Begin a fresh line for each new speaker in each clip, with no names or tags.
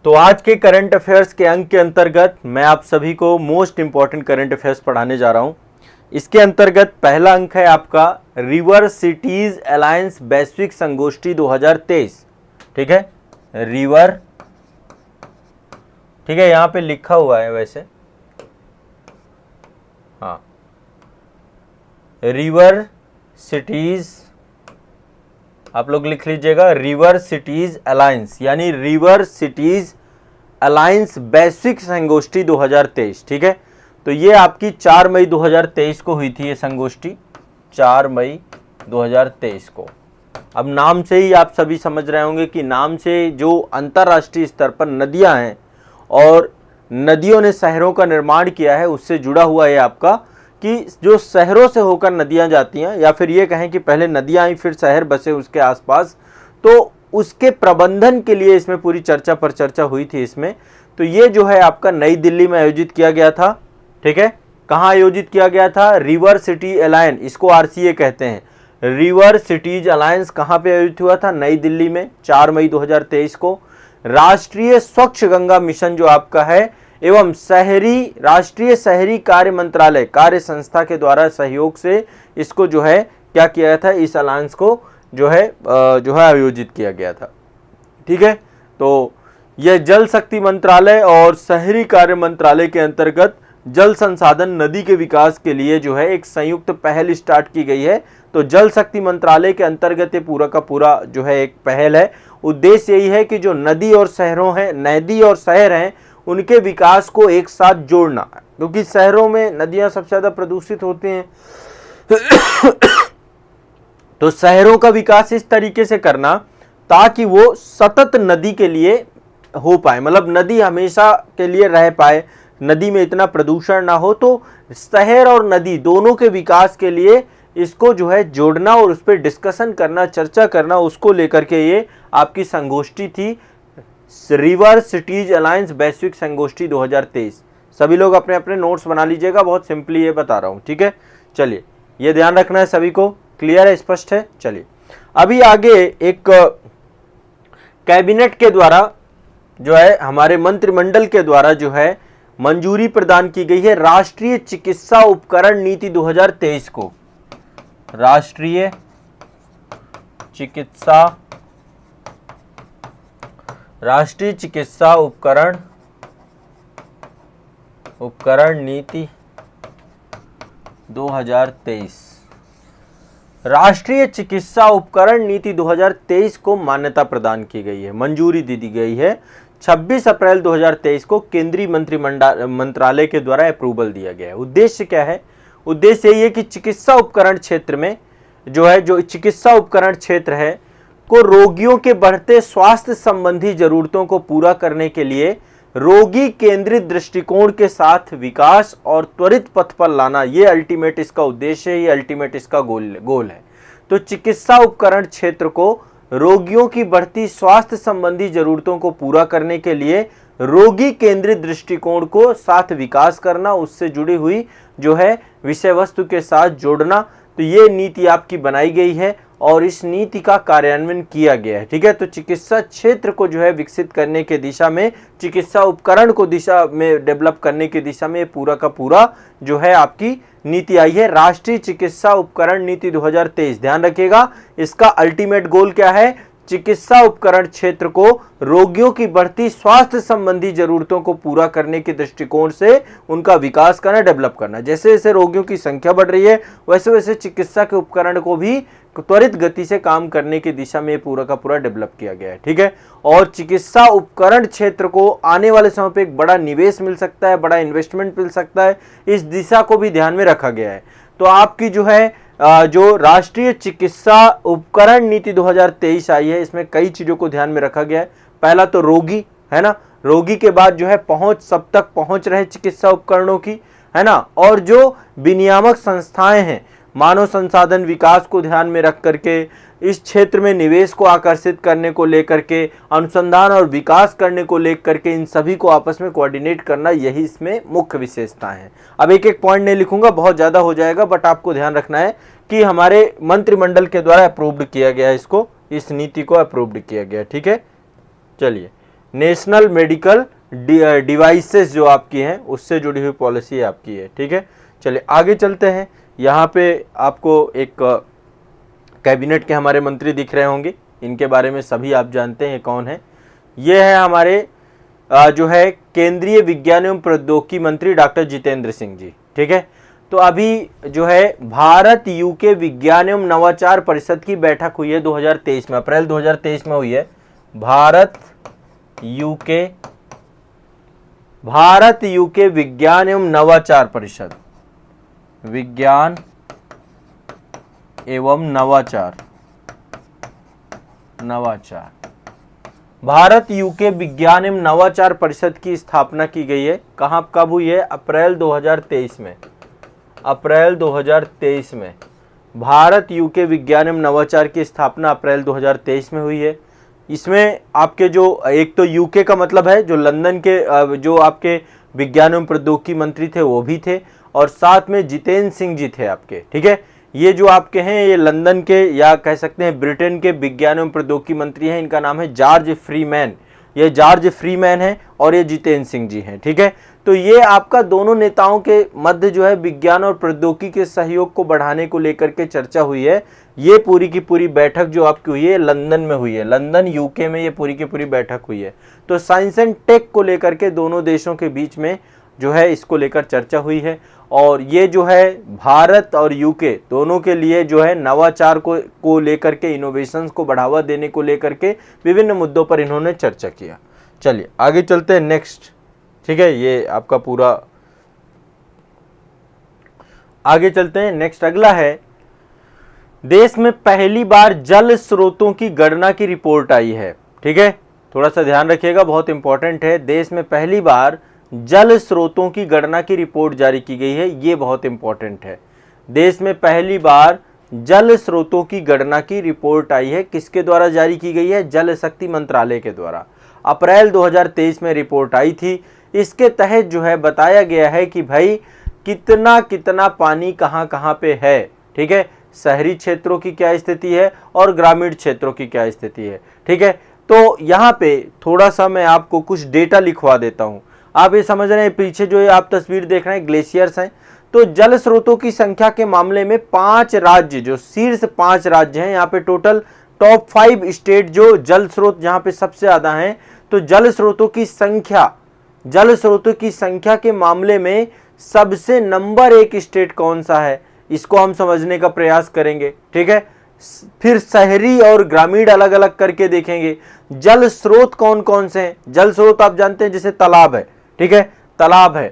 तो आज के करंट अफेयर्स के अंक के अंतर्गत मैं आप सभी को मोस्ट इंपॉर्टेंट करंट अफेयर्स पढ़ाने जा रहा हूं। इसके अंतर्गत पहला अंक है आपका रिवर सिटीज अलायंस वैश्विक संगोष्ठी 2023। ठीक है, रिवर, ठीक है, यहां पे लिखा हुआ है वैसे, हाँ, रिवर सिटीज, आप लोग लिख लीजिएगा रिवर सिटीज अलायंस, यानी रिवर सिटीज अलायंस वैश्विक संगोष्ठी 2023। ठीक है, तो ये आपकी 4 मई 2023 को हुई थी ये संगोष्ठी, 4 मई 2023 को। अब नाम से ही आप सभी समझ रहे होंगे कि नाम से जो अंतर्राष्ट्रीय स्तर पर नदियां हैं और नदियों ने शहरों का निर्माण किया है, उससे जुड़ा हुआ है आपका कि जो शहरों से होकर नदियां जाती हैं, या फिर ये कहें कि पहले नदियां आई फिर शहर बसे उसके आसपास, तो उसके प्रबंधन के लिए इसमें पूरी चर्चा पर चर्चा हुई थी इसमें। तो ये जो है आपका नई दिल्ली में आयोजित किया गया था। ठीक है, कहाँ आयोजित किया गया था? रिवर सिटी अलायंस, इसको आरसीए कहते हैं। रिवर सिटीज अलायंस कहाँ पे आयोजित हुआ था? नई दिल्ली में 4 मई 2023 को। राष्ट्रीय स्वच्छ गंगा मिशन जो आपका है एवं राष्ट्रीय शहरी कार्य मंत्रालय कार्य संस्था के द्वारा सहयोग से इसको जो है क्या किया था, इस अलायंस को जो है आयोजित किया गया था। ठीक है, तो यह जल शक्ति मंत्रालय और शहरी कार्य मंत्रालय के अंतर्गत जल संसाधन नदी के विकास के लिए जो है एक संयुक्त पहल स्टार्ट की गई है। तो जल शक्ति मंत्रालय के अंतर्गत ये पूरा का पूरा जो है एक पहल है। उद्देश्य यही है कि जो नदी और शहर हैं उनके विकास को एक साथ जोड़ना, क्योंकि शहरों में नदियां सबसे ज्यादा प्रदूषित होती हैं तो शहरों का विकास इस तरीके से करना ताकि वो सतत नदी के लिए हो पाए, मतलब नदी हमेशा के लिए रह पाए, नदी में इतना प्रदूषण ना हो। तो शहर और नदी दोनों के विकास के लिए इसको जो है जोड़ना और उस पर डिस्कशन करना, चर्चा करना, उसको लेकर के ये आपकी संगोष्ठी थी, रिवर सिटीज अलायंस वैश्विक संगोष्ठी 2023। सभी लोग अपने अपने नोट्स बना लीजिएगा, बहुत सिंपली ये बता रहा हूं। ठीक है, चलिए, ये ध्यान रखना है सभी को, क्लियर है, स्पष्ट है। चलिए, अभी आगे एक कैबिनेट के द्वारा जो है, हमारे मंत्रिमंडल के द्वारा जो है मंजूरी प्रदान की गई है राष्ट्रीय चिकित्सा उपकरण नीति 2023 को। राष्ट्रीय चिकित्सा उपकरण नीति 2023। राष्ट्रीय चिकित्सा उपकरण नीति 2023 को मान्यता प्रदान की गई है, मंजूरी दी गई है। 26 अप्रैल 2023 को केंद्रीय मंत्रालय के द्वारा अप्रूवल दिया गया है। उद्देश्य क्या है? उद्देश्य यही है कि चिकित्सा उपकरण क्षेत्र में जो चिकित्सा उपकरण क्षेत्र है को रोगियों के बढ़ते स्वास्थ्य संबंधी जरूरतों को पूरा करने के लिए रोगी केंद्रित दृष्टिकोण के साथ विकास और त्वरित पथ पर लाना, ये अल्टीमेट इसका उद्देश्य है, ये अल्टीमेट इसका गोल है। तो चिकित्सा उपकरण क्षेत्र को रोगियों की बढ़ती स्वास्थ्य संबंधी जरूरतों को पूरा करने के लिए रोगी केंद्रित दृष्टिकोण को साथ विकास करना, उससे जुड़ी हुई जो है विषय वस्तु के साथ जोड़ना। तो ये नीति आपकी बनाई गई है और इस नीति का कार्यान्वयन किया गया है। ठीक है, तो चिकित्सा क्षेत्र को जो है विकसित करने के दिशा में, चिकित्सा उपकरण को दिशा में डेवलप करने की दिशा में पूरा का पूरा जो है आपकी नीति आई है, राष्ट्रीय चिकित्सा उपकरण नीति 2023। ध्यान रखिएगा, इसका अल्टीमेट गोल क्या है? चिकित्सा उपकरण क्षेत्र को रोगियों की बढ़ती स्वास्थ्य संबंधी जरूरतों को पूरा करने के दृष्टिकोण से उनका विकास करना, डेवलप करना। जैसे जैसे रोगियों की संख्या बढ़ रही है वैसे वैसे चिकित्सा के उपकरण को भी त्वरित गति से काम करने की दिशा में पूरा का पूरा डेवलप किया गया है। ठीक है, और चिकित्सा उपकरण क्षेत्र को आने वाले समय पे एक बड़ा निवेश मिल सकता है, बड़ा इन्वेस्टमेंट मिल सकता है, इस दिशा को भी ध्यान में रखा गया है। तो आपकी जो है जो राष्ट्रीय चिकित्सा उपकरण नीति 2023 आई है, इसमें कई चीजों को ध्यान में रखा गया है। पहला तो रोगी है ना, रोगी के बाद जो है पहुंच, सब तक पहुंच रहे चिकित्सा उपकरणों की, है ना, और जो विनियामक संस्थाएं हैं, मानव संसाधन विकास को ध्यान में रख करके इस क्षेत्र में निवेश को आकर्षित करने को लेकर के, अनुसंधान और विकास करने को लेकर के, इन सभी को आपस में कोऑर्डिनेट करना, यही इसमें मुख्य विशेषताएं हैं। अब एक एक पॉइंट नहीं लिखूंगा, बहुत ज़्यादा हो जाएगा, बट आपको ध्यान रखना है कि हमारे मंत्रिमंडल के द्वारा अप्रूव्ड किया गया, इसको, इस नीति को अप्रूव्ड किया गया। ठीक है, चलिए नेशनल मेडिकल डिवाइसेस जो आपकी हैं उससे जुड़ी हुई पॉलिसी आपकी है। ठीक है, चलिए आगे चलते हैं। यहाँ पे आपको एक कैबिनेट के हमारे मंत्री दिख रहे होंगे, इनके बारे में सभी आप जानते हैं कौन है। ये है हमारे जो है केंद्रीय विज्ञान एवं प्रौद्योगिकी मंत्री डॉक्टर जितेंद्र सिंह जी। ठीक है, तो अभी जो है भारत यूके विज्ञान एवं नवाचार परिषद की बैठक हुई है 2023 में, अप्रैल 2023 में हुई है। भारत यूके विज्ञान एवं नवाचार परिषद, विज्ञान एवं नवाचार भारत यूके विज्ञान एवं नवाचार परिषद की स्थापना की गई है। कहाँ कब हुई है? अप्रैल 2023 में। अप्रैल 2023 में भारत यूके विज्ञान एवं नवाचार की स्थापना अप्रैल 2023 में हुई है। इसमें आपके जो एक तो यूके का मतलब है जो लंदन के जो आपके विज्ञान एवं प्रौद्योगिकी मंत्री थे वो भी थे, और साथ में जितेंद्र सिंह जी थे आपके। ठीक है, ये जो आपके हैं ये लंदन के या कह सकते हैं ब्रिटेन के विज्ञान एवं प्रौद्योगिकी मंत्री हैं। इनका नाम है जॉर्ज फ्रीमैन। ये जॉर्ज फ्रीमैन है और ये जितेंद्र सिंह जी हैं। ठीक है, तो ये आपका दोनों नेताओं के मध्य जो है विज्ञान और प्रौद्योगिकी के सहयोग को बढ़ाने को लेकर के चर्चा हुई है। ये पूरी की पूरी बैठक जो आपकी हुई है लंदन में हुई है, लंदन यूके में ये पूरी की पूरी बैठक हुई है। तो साइंस एंड टेक को लेकर के दोनों देशों के बीच में जो है इसको लेकर चर्चा हुई है, और ये जो है भारत और यूके दोनों के लिए जो है नवाचार को लेकर के, इनोवेशंस को बढ़ावा देने को लेकर के विभिन्न मुद्दों पर इन्होंने चर्चा किया। चलिए आगे चलते हैं नेक्स्ट। ठीक है, ये आपका पूरा आगे चलते हैं नेक्स्ट। अगला है देश में पहली बार जल स्रोतों की गणना की रिपोर्ट आई है। ठीक है, थोड़ा सा ध्यान रखिएगा, बहुत इंपॉर्टेंट है। देश में पहली बार जल स्रोतों की गणना की रिपोर्ट जारी की गई है, ये बहुत इंपॉर्टेंट है। देश में पहली बार जल स्रोतों की गणना की रिपोर्ट आई है। किसके द्वारा जारी की गई है? जल शक्ति मंत्रालय के द्वारा। अप्रैल 2023 में रिपोर्ट आई थी। इसके तहत जो है बताया गया है कि भाई कितना कितना पानी कहाँ कहाँ पे है। ठीक है, शहरी क्षेत्रों की क्या स्थिति है और ग्रामीण क्षेत्रों की क्या स्थिति है। ठीक है, तो यहाँ पे थोड़ा सा मैं आपको कुछ डेटा लिखवा देता हूँ। आप ये समझ रहे हैं, पीछे जो आप तस्वीर देख रहे हैं ग्लेशियर्स हैं। तो जल स्रोतों की संख्या के मामले में 5 राज्य, जो शीर्ष 5 राज्य हैं, यहाँ पे टोटल टॉप 5 स्टेट जो जल स्रोत जहाँ पे सबसे ज्यादा हैं। तो जल स्रोतों की संख्या के मामले में सबसे नंबर 1 स्टेट कौन सा है, इसको हम समझने का प्रयास करेंगे। ठीक है, फिर शहरी और ग्रामीण अलग अलग करके देखेंगे। जल स्रोत कौन कौन से हैं? जल स्रोत आप जानते हैं जैसे तालाब है। ठीक है, तालाब है,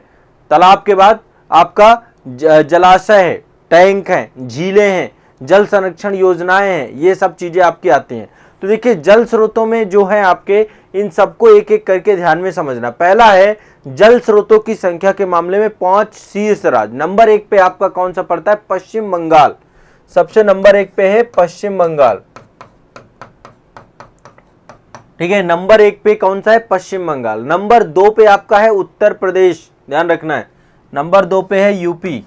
तालाब के बाद आपका जलाशय है, टैंक है, झीलें हैं, जल संरक्षण योजनाएं हैं, ये सब चीजें आपकी आती हैं। तो देखिए जल स्रोतों में जो है आपके इन सबको एक एक करके ध्यान में समझना। पहला है जल स्रोतों की संख्या के मामले में 5 शीर्ष राज्य। नंबर 1 पे आपका कौन सा पड़ता है? पश्चिम बंगाल। सबसे नंबर 1 पे है पश्चिम बंगाल। ठीक है, नंबर 1 पे कौन सा है? पश्चिम बंगाल। नंबर 2 पे आपका है उत्तर प्रदेश, ध्यान रखना है। नंबर 2 पे है यूपी।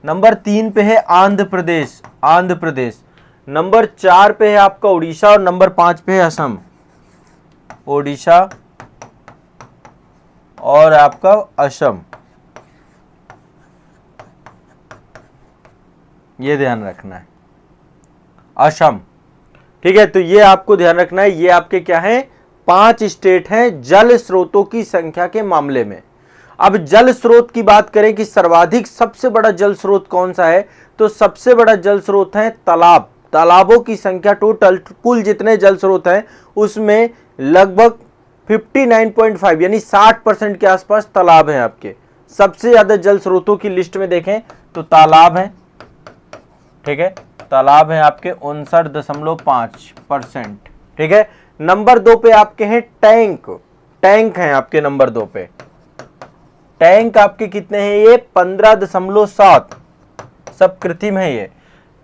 नंबर 3 पे है आंध्र प्रदेश। नंबर 4 पे है आपका उड़ीसा, और नंबर 5 पे है असम। ओडिशा और आपका असम, ये ध्यान रखना है, असम। ठीक है, तो ये आपको ध्यान रखना है। ये आपके क्या है? 5 स्टेट हैं जल स्रोतों की संख्या के मामले में। अब जल स्रोत की बात करें कि सर्वाधिक सबसे बड़ा जल स्रोत कौन सा है, तो सबसे बड़ा जल स्रोत है तालाब। तालाबों की संख्या टोटल कुल जितने जल स्रोत हैं उसमें लगभग 59.5 यानी 60% के आसपास तालाब हैं आपके। सबसे ज्यादा जल स्रोतों की लिस्ट में देखें तो तालाब है। ठीक है, तालाब है आपके 59.5%। ठीक है, नंबर 2 पे आपके हैं टैंक हैं आपके नंबर 2 पे। टैंक आपके कितने हैं? ये 15.7, सब कृत्रिम है ये।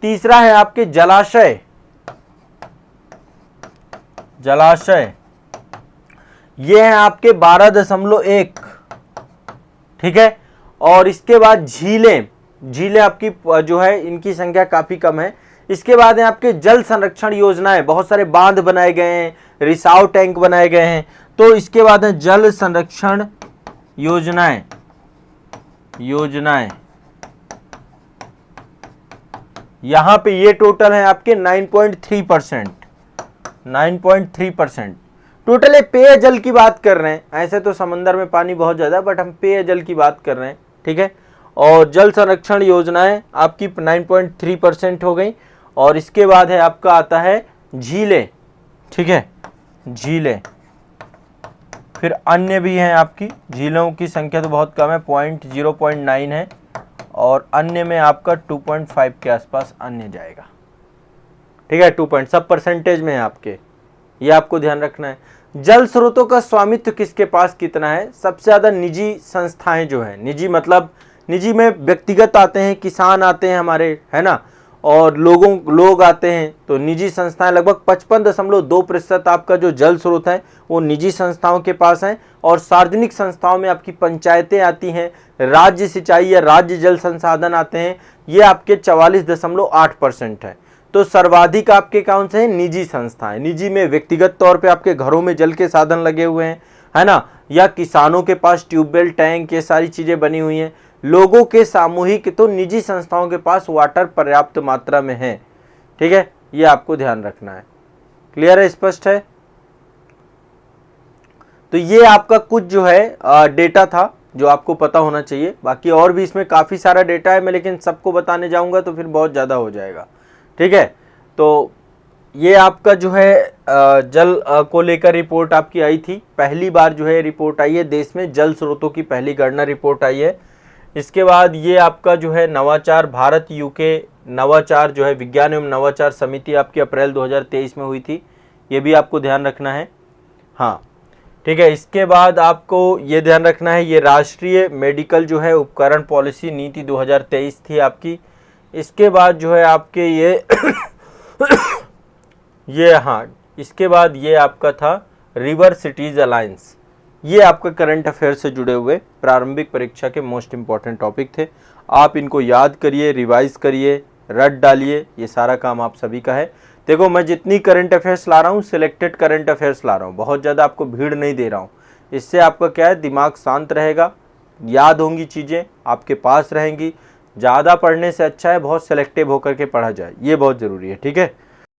तीसरा है आपके जलाशय, ये है आपके 12.1। ठीक है, और इसके बाद झीलें आपकी जो है इनकी संख्या काफी कम है। इसके बाद है आपके जल संरक्षण योजनाएं, बहुत सारे बांध बनाए गए हैं, रिसाव टैंक बनाए गए हैं। तो इसके बाद है जल संरक्षण योजनाएं, यहां पे ये टोटल है आपके 9.3%, 9.3%। टोटल पेयजल की बात कर रहे हैं, ऐसे तो समंदर में पानी बहुत ज्यादा, बट हम पेयजल की बात कर रहे हैं, ठीक है। और जल संरक्षण योजनाएं आपकी 9.3% हो गई। और इसके बाद है आपका आता है झीलें, ठीक है, झीलें। फिर अन्य भी हैं आपकी, झीलों की संख्या तो बहुत कम है, 0.9 है। और अन्य में आपका 2.5 के आसपास अन्य जाएगा, ठीक है, 2 सब परसेंटेज में है आपके, ये आपको ध्यान रखना है। जल स्रोतों का स्वामित्व किसके पास कितना है? सबसे ज्यादा निजी संस्थाएं जो है, निजी मतलब निजी में व्यक्तिगत आते हैं, किसान आते हैं हमारे, है ना, और लोग आते हैं। तो निजी संस्थाएं लगभग 55.2% आपका जो जल स्रोत है वो निजी संस्थाओं के पास है। और सार्वजनिक संस्थाओं में आपकी पंचायतें आती हैं, राज्य सिंचाई या राज्य जल संसाधन आते हैं, ये आपके 44.8% है। तो सर्वाधिक आपके कौन से हैं? निजी संस्थाएं। निजी में व्यक्तिगत तौर पे आपके घरों में जल के साधन लगे हुए हैं, है ना, या किसानों के पास ट्यूबवेल, टैंक, ये सारी चीजें बनी हुई हैं। लोगों के सामूहिक तो निजी संस्थाओं के पास वाटर पर्याप्त मात्रा में है, ठीक है, ये आपको ध्यान रखना है। क्लियर है, स्पष्ट है? तो ये आपका कुछ जो है डेटा था जो आपको पता होना चाहिए। बाकी और भी इसमें काफी सारा डेटा है, मैं लेकिन सबको बताने जाऊंगा तो फिर बहुत ज्यादा हो जाएगा, ठीक है। तो ये आपका जो है जल को लेकर रिपोर्ट आपकी आई थी, पहली बार जो है रिपोर्ट आई है, देश में जल स्रोतों की पहली गणना रिपोर्ट आई है। इसके बाद ये आपका जो है नवाचार, भारत यूके नवाचार जो है विज्ञान एवं नवाचार समिति आपकी अप्रैल 2023 में हुई थी, ये भी आपको ध्यान रखना है, हाँ, ठीक है। इसके बाद आपको ये ध्यान रखना है, ये राष्ट्रीय मेडिकल जो है उपकरण पॉलिसी नीति 2023 थी आपकी। इसके बाद जो है आपके ये हाँ, इसके बाद ये आपका था रिवर सिटीज अलायंस। ये आपका करंट अफेयर से जुड़े हुए प्रारंभिक परीक्षा के मोस्ट इंपॉर्टेंट टॉपिक थे। आप इनको याद करिए, रिवाइज करिए, रट डालिए, ये सारा काम आप सभी का है। देखो मैं जितनी करंट अफेयर्स ला रहा हूँ, सिलेक्टेड करंट अफेयर्स ला रहा हूँ, बहुत ज़्यादा आपको भीड़ नहीं दे रहा हूँ। इससे आपका क्या है, दिमाग शांत रहेगा, याद होंगी चीज़ें, आपके पास रहेंगी। ज़्यादा पढ़ने से अच्छा है बहुत सेलेक्टिव होकर के पढ़ा जाए, ये बहुत ज़रूरी है, ठीक है।